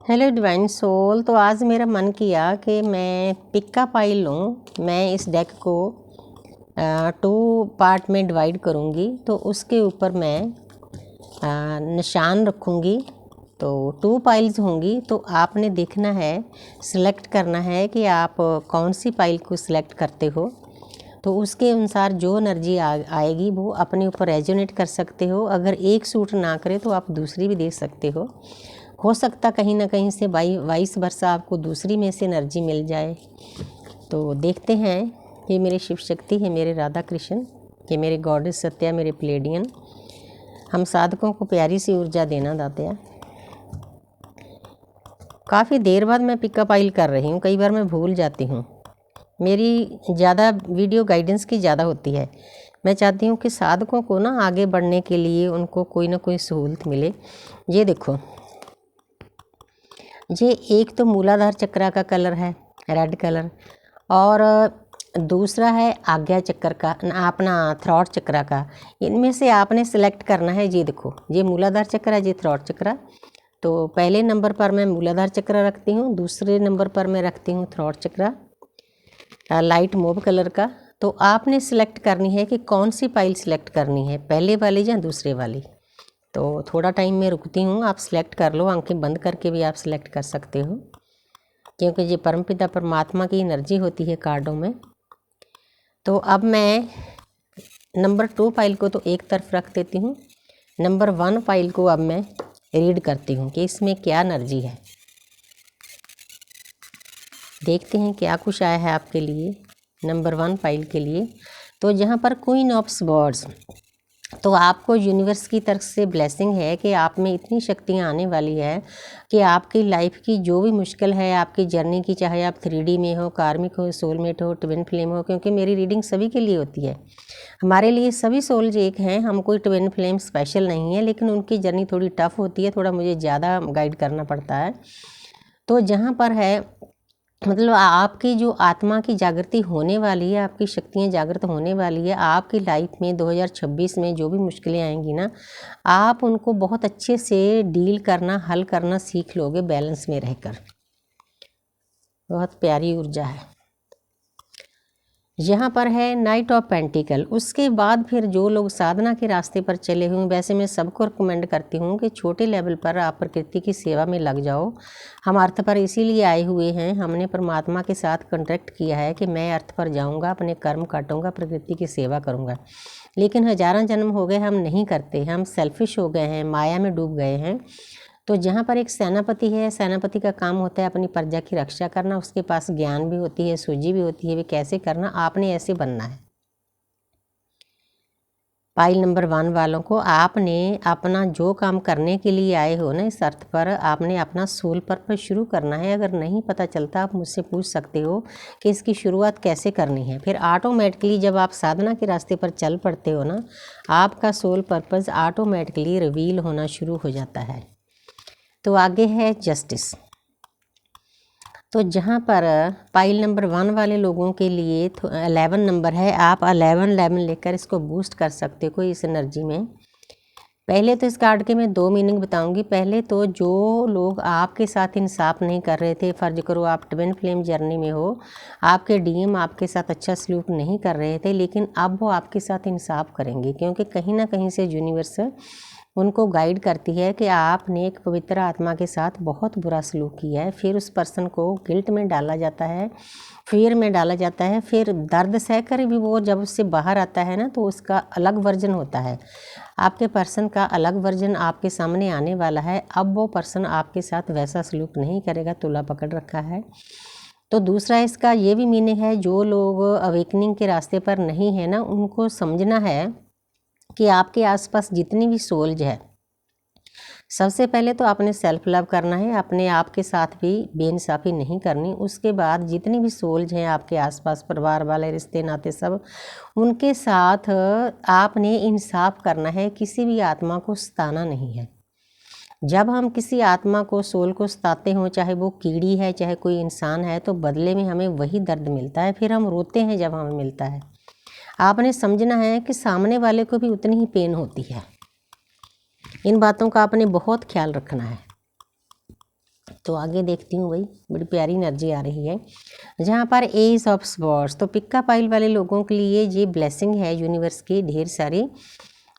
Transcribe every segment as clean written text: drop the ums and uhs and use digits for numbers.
Hello divine soul. तो आज मेरा मन किया कि मैं पिक्का पाइल लूँ। मैं इस डेक को 2 पार्ट में डिवाइड करूँगी, तो उसके ऊपर मैं निशान रखूँगी। तो 2 पाइल्स होंगी, तो आपने देखना है, सिलेक्ट करना है कि आप कौन सी पाइल को सिलेक्ट करते हो। तो उसके अनुसार जो एनर्जी आएगी वो अपने ऊपर रेजोनेट कर सकते हो। अगर एक सूट ना करे तो आप दूसरी भी दे सकते हो सकता कहीं ना कहीं से वाइस वर्सा आपको दूसरी में से एनर्जी मिल जाए। तो देखते हैं। ये मेरी शिव शक्ति है, मेरे राधा कृष्ण, ये मेरे गॉडेस सत्या, मेरे प्लेडियन, हम साधकों को प्यारी सी ऊर्जा देना दात्या। काफ़ी देर बाद मैं पिकअप आइल कर रही हूँ, कई बार मैं भूल जाती हूँ। मेरी ज़्यादा वीडियो गाइडेंस की ज़्यादा होती है। मैं चाहती हूँ कि साधकों को ना आगे बढ़ने के लिए उनको कोई ना कोई सहूलत मिले। ये देखो, ये एक तो मूलाधार चक्र का कलर है रेड कलर, और दूसरा है आज्ञा चक्र का, अपना थ्रॉट चक्र का। इनमें से आपने सेलेक्ट करना है। ये देखो, ये मूलाधार चक्र है, ये थ्रॉट चक्र। तो पहले नंबर पर मैं मूलाधार चक्र रखती हूँ, दूसरे नंबर पर मैं रखती हूँ थ्रॉट चक्र लाइट मोव कलर का। तो आपने सेलेक्ट करनी है कि कौन सी पाइल सेलेक्ट करनी है, पहले वाली या दूसरे वाली। तो थोड़ा टाइम में रुकती हूँ, आप सिलेक्ट कर लो। आंखें बंद करके भी आप सिलेक्ट कर सकते हो, क्योंकि ये परमपिता परमात्मा की एनर्जी होती है कार्डों में। तो अब मैं नंबर 2 फाइल को तो एक तरफ रख देती हूँ। नंबर 1 फाइल को अब मैं रीड करती हूँ कि इसमें क्या एनर्जी है। देखते हैं क्या कुछ आया है आपके लिए नंबर 1 फाइल के लिए। तो जहाँ पर क्वीन ऑफ स्वॉर्ड्स, तो आपको यूनिवर्स की तरफ से ब्लेसिंग है कि आप में इतनी शक्तियाँ आने वाली है कि आपकी लाइफ की जो भी मुश्किल है आपकी जर्नी की, चाहे आप 3D में हो, कार्मिक हो, सोलमेट हो, ट्विन फ्लेम हो, क्योंकि मेरी रीडिंग सभी के लिए होती है। हमारे लिए सभी सोल्स एक हैं, हम कोई ट्विन फ्लेम स्पेशल नहीं है, लेकिन उनकी जर्नी थोड़ी टफ होती है, थोड़ा मुझे ज़्यादा गाइड करना पड़ता है। तो जहाँ पर है, मतलब आपकी जो आत्मा की जागृति होने वाली है, आपकी शक्तियाँ जागृत होने वाली है। आपकी लाइफ में 2026 में जो भी मुश्किलें आएंगी ना, आप उनको बहुत अच्छे से डील करना, हल करना सीख लोगे, बैलेंस में रहकर। बहुत प्यारी ऊर्जा है। यहाँ पर है नाइट ऑफ पेंटिकल। उसके बाद फिर जो लोग साधना के रास्ते पर चले हुए, वैसे मैं सबको रिकमेंड करती हूँ कि छोटे लेवल पर आप प्रकृति की सेवा में लग जाओ। हम अर्थ पर इसीलिए आए हुए हैं, हमने परमात्मा के साथ कॉन्ट्रैक्ट किया है कि मैं अर्थ पर जाऊँगा, अपने कर्म काटूँगा, प्रकृति की सेवा करूँगा। लेकिन हजारों जन्म हो गए हम नहीं करते, हम सेल्फिश हो गए हैं, माया में डूब गए हैं। तो जहाँ पर एक सेनापति है, सेनापति का काम होता है अपनी प्रजा की रक्षा करना। उसके पास ज्ञान भी होती है, सूझी भी होती है, वे कैसे करना, आपने ऐसे बनना है। पाइल नंबर 1 वालों को, आपने अपना जो काम करने के लिए आए हो ना इस अर्थ पर, आपने अपना सोल पर्पस शुरू करना है। अगर नहीं पता चलता आप मुझसे पूछ सकते हो कि इसकी शुरुआत कैसे करनी है। फिर ऑटोमेटिकली जब आप साधना के रास्ते पर चल पड़ते हो ना, आपका सोल पर्पस ऑटोमेटिकली रिवील होना शुरू हो जाता है। तो आगे है जस्टिस। तो जहाँ पर पाइल नंबर 1 वाले लोगों के लिए 11 नंबर है। आप 11 लेकर इसको बूस्ट कर सकते हो इस एनर्जी में। पहले तो इस कार्ड के मैं 2 मीनिंग बताऊंगी। पहले तो जो लोग आपके साथ इंसाफ नहीं कर रहे थे, फ़र्ज करो आप ट्विन फ्लेम जर्नी में हो, आपके डीएम आपके साथ अच्छा सलूक नहीं कर रहे थे, लेकिन अब वो आपके साथ इंसाफ करेंगे, क्योंकि कहीं ना कहीं से यूनिवर्स उनको गाइड करती है कि आपने एक पवित्र आत्मा के साथ बहुत बुरा सलूक किया है। फिर उस पर्सन को गिल्ट में डाला जाता है, फियर में डाला जाता है। फिर दर्द सह कर भी वो जब उससे बाहर आता है ना, तो उसका अलग वर्जन होता है। आपके पर्सन का अलग वर्जन आपके सामने आने वाला है। अब वो पर्सन आपके साथ वैसा सलूक नहीं करेगा, तुला पकड़ रखा है। तो दूसरा इसका ये भी मीनिंग है, जो लोग अवेकनिंग के रास्ते पर नहीं है ना, उनको समझना है कि आपके आसपास जितनी भी सोल्स है, सबसे पहले तो आपने सेल्फ लव करना है, अपने आप के साथ भी बेइंसाफ़ी नहीं करनी। उसके बाद जितनी भी सोल्स हैं आपके आसपास, परिवार वाले, रिश्ते नाते, सब उनके साथ आपने इंसाफ करना है। किसी भी आत्मा को सताना नहीं है। जब हम किसी आत्मा को, सोल को सताते हों, चाहे वो कीड़ी है चाहे कोई इंसान है, तो बदले में हमें वही दर्द मिलता है। फिर हम रोते हैं जब हमें मिलता है। आपने समझना है कि सामने वाले को भी उतनी ही पेन होती है। इन बातों का आपने बहुत ख्याल रखना है। तो आगे देखती हूँ भाई, बड़ी प्यारी एनर्जी आ रही है। जहाँ पर एस ऑफ स्वॉर्ड्स, तो पिक्का पाइल वाले लोगों के लिए ये ब्लेसिंग है यूनिवर्स की ढेर सारी।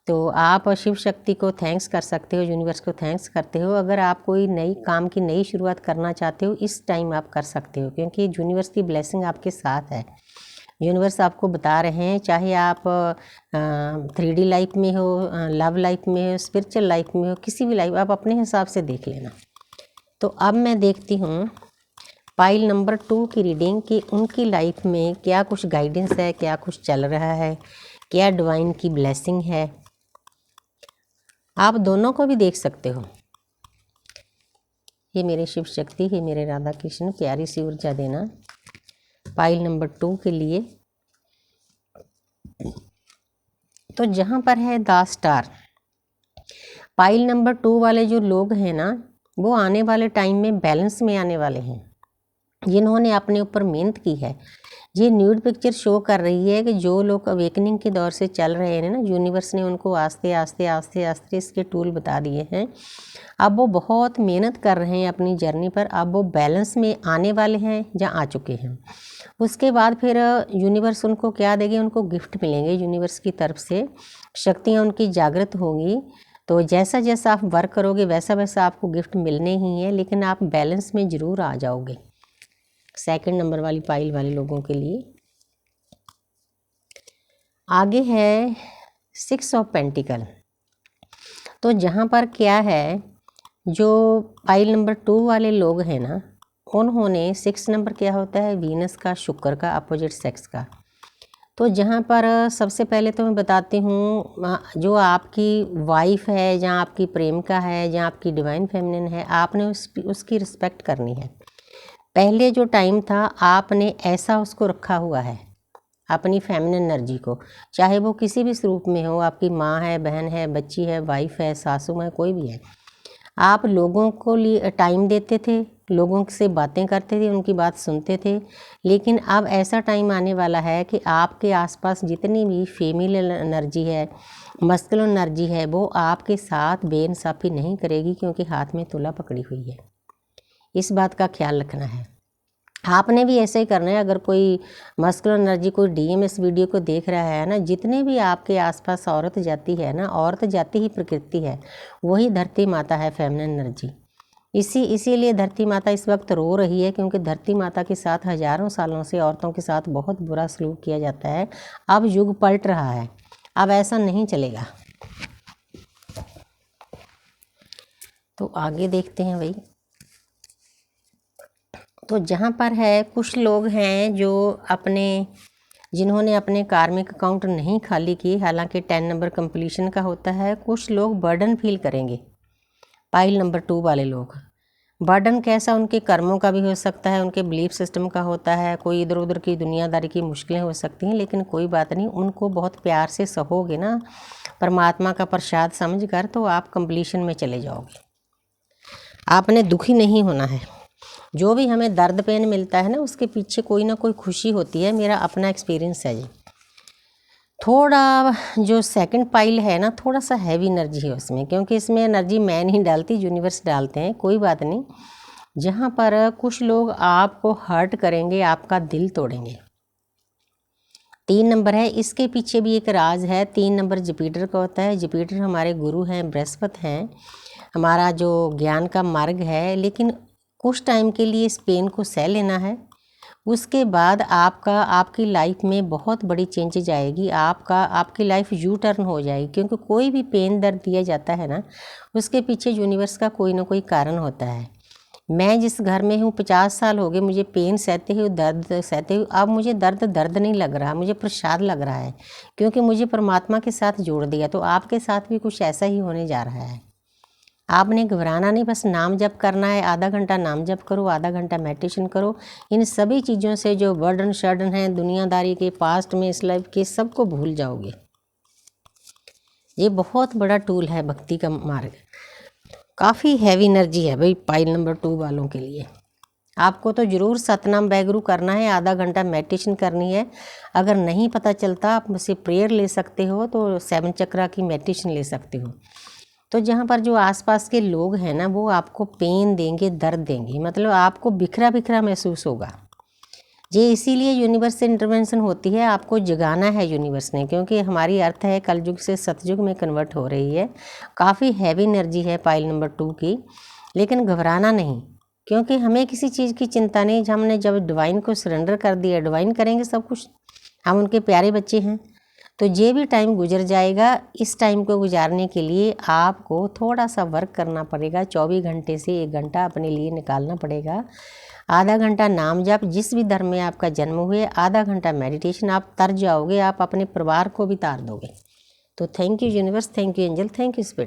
तो आप शिव शक्ति को थैंक्स कर सकते हो, यूनिवर्स को थैंक्स करते हो। अगर आप कोई नई काम की नई शुरुआत करना चाहते हो, इस टाइम आप कर सकते हो, क्योंकि यूनिवर्स की ब्लेसिंग आपके साथ है। यूनिवर्स आपको बता रहे हैं, चाहे आप 3D लाइफ में हो, लव लाइफ में हो, स्पिरिचुअल लाइफ में हो, किसी भी लाइफ, आप अपने हिसाब से देख लेना। तो अब मैं देखती हूँ पाइल नंबर 2 की रीडिंग कि उनकी लाइफ में क्या कुछ गाइडेंस है, क्या कुछ चल रहा है, क्या डिवाइन की ब्लेसिंग है। आप दोनों को भी देख सकते हो। ये मेरे शिव शक्ति, ये मेरे राधा कृष्ण, प्यारी सी ऊर्जा देना पाइल नंबर 2 के लिए। तो जहाँ पर है द स्टार, पाइल नंबर 2 वाले जो लोग हैं ना, वो आने वाले टाइम में बैलेंस में आने वाले हैं, जिन्होंने अपने ऊपर मेहनत की है। ये न्यूड पिक्चर शो कर रही है कि जो लोग अवेकनिंग के दौर से चल रहे हैं ना, यूनिवर्स ने उनको आस्ते आस्ते आस्ते आस्ते इसके टूल बता दिए हैं। अब वो बहुत मेहनत कर रहे हैं अपनी जर्नी पर। अब वो बैलेंस में आने वाले हैं या आ चुके हैं। उसके बाद फिर यूनिवर्स उनको क्या देगी, उनको गिफ्ट मिलेंगे यूनिवर्स की तरफ से, शक्तियाँ उनकी जागृत होंगी। तो जैसा जैसा आप वर्क करोगे वैसा वैसा आपको गिफ्ट मिलने ही है, लेकिन आप बैलेंस में ज़रूर आ जाओगे। सेकंड नंबर वाली पाइल वाले लोगों के लिए आगे है 6 ऑफ पेंटिकल। तो जहाँ पर क्या है, जो पाइल नंबर 2 वाले लोग हैं ना, उन्होंने 6 नंबर क्या होता है, वीनस का, शुक्र का, अपोजिट सेक्स का। तो जहाँ पर सबसे पहले तो मैं बताती हूँ, जो आपकी वाइफ है, जहाँ आपकी प्रेमिका है, जहाँ आपकी डिवाइन फेमिनिन है, आपने उसकी रिस्पेक्ट करनी है। पहले जो टाइम था आपने ऐसा उसको रखा हुआ है, अपनी फेमिनिन एनर्जी को, चाहे वो किसी भी स्वरूप में हो, आपकी माँ है, बहन है, बच्ची है, वाइफ है, सासू है, कोई भी है। आप लोगों को लिए टाइम देते थे, लोगों से बातें करते थे, उनकी बात सुनते थे। लेकिन अब ऐसा टाइम आने वाला है कि आपके आसपास जितनी भी फीमेल एनर्जी है, मस्कुलिन एनर्जी है, वो आपके साथ बेइंसाफ़ी नहीं करेगी, क्योंकि हाथ में तुला पकड़ी हुई है। इस बात का ख्याल रखना है। आपने भी ऐसे ही करना है। अगर कोई मस्कुलिन एनर्जी, कोई डीएमएस वीडियो को देख रहा है ना, जितने भी आपके आसपास औरत जाती है ना, औरत जाती ही प्रकृति है, वही धरती माता है, फेमिनिन एनर्जी। इसीलिए धरती माता इस वक्त रो रही है, क्योंकि धरती माता के साथ हजारों सालों से औरतों के साथ बहुत बुरा सलूक किया जाता है। अब युग पलट रहा है, अब ऐसा नहीं चलेगा। तो आगे देखते हैं भाई। तो जहाँ पर है कुछ लोग हैं जो जिन्होंने अपने कार्मिक अकाउंट नहीं खाली किए, हालांकि 10 नंबर कंप्लीशन का होता है। कुछ लोग बर्डन फील करेंगे, पाइल नंबर 2 वाले लोग। बर्डन कैसा, उनके कर्मों का भी हो सकता है, उनके बिलीफ सिस्टम का होता है, कोई इधर उधर की दुनियादारी की मुश्किलें हो सकती हैं, लेकिन कोई बात नहीं, उनको बहुत प्यार से सहोगे ना, परमात्मा का प्रसाद समझकर, तो आप कंप्लीशन में चले जाओगे। आपने दुखी नहीं होना है। जो भी हमें दर्द पेन मिलता है ना, उसके पीछे कोई ना कोई खुशी होती है, मेरा अपना एक्सपीरियंस है जी। थोड़ा जो सेकंड पाइल है ना, थोड़ा सा हैवी एनर्जी है उसमें, क्योंकि इसमें एनर्जी मैं नहीं डालती, यूनिवर्स डालते हैं, कोई बात नहीं। जहाँ पर कुछ लोग आपको हर्ट करेंगे, आपका दिल तोड़ेंगे। 3 नंबर है, इसके पीछे भी एक राज है। 3 नंबर जुपिटर का होता है। जुपिटर हमारे गुरु हैं, बृहस्पति हैं, हमारा जो ज्ञान का मार्ग है। लेकिन कुछ टाइम के लिए इस पेन को सह लेना है, उसके बाद आपकी लाइफ में बहुत बड़ी चेंजेज आएगी। आपकी लाइफ यू टर्न हो जाएगी, क्योंकि कोई भी पेन दर्द दिया जाता है ना, उसके पीछे यूनिवर्स का कोई ना कोई कारण होता है। मैं जिस घर में हूँ 50 साल हो गए मुझे पेन सहते हुए, दर्द सहते हुए। अब मुझे दर्द नहीं लग रहा, मुझे प्रसाद लग रहा है, क्योंकि मुझे परमात्मा के साथ जोड़ दिया। तो आपके साथ भी कुछ ऐसा ही होने जा रहा है। आपने घबराना नहीं, बस नाम जप करना है। आधा घंटा नाम जप करो, आधा घंटा मेडिटेशन करो। इन सभी चीज़ों से जो बर्डन शर्डन है दुनियादारी के, पास्ट में, इस लाइफ के, सबको भूल जाओगे। ये बहुत बड़ा टूल है भक्ति का मार्ग। काफ़ी हैवी एनर्जी है भाई पाइल नंबर 2 वालों के लिए। आपको तो ज़रूर सतनाम बैगरू करना है, आधा घंटा मेडिटेशन करनी है। अगर नहीं पता चलता, आप मुझसे प्रेयर ले सकते हो, तो 7 चक्रा की मेडिटेशन ले सकते हो। तो जहाँ पर जो आसपास के लोग हैं ना, वो आपको पेन देंगे, दर्द देंगे, मतलब आपको बिखरा बिखरा महसूस होगा। ये इसीलिए यूनिवर्स से इंटरवेंशन होती है, आपको जगाना है यूनिवर्स ने, क्योंकि हमारी अर्थ है कलयुग से सतयुग में कन्वर्ट हो रही है। काफ़ी हैवी एनर्जी है पाइल नंबर 2 की, लेकिन घबराना नहीं, क्योंकि हमें किसी चीज़ की चिंता नहीं। हमने जब डिवाइन को सरेंडर कर दिया, डिवाइन करेंगे सब कुछ, हम उनके प्यारे बच्चे हैं। तो ये भी टाइम गुजर जाएगा। इस टाइम को गुजारने के लिए आपको थोड़ा सा वर्क करना पड़ेगा। 24 घंटे से 1 घंटा अपने लिए निकालना पड़ेगा। आधा घंटा नाम जप, जिस भी धर्म में आपका जन्म हुए, आधा घंटा मेडिटेशन, आप तर जाओगे, आप अपने परिवार को भी तार दोगे। तो thank you universe, thank you angel, thank you spirit.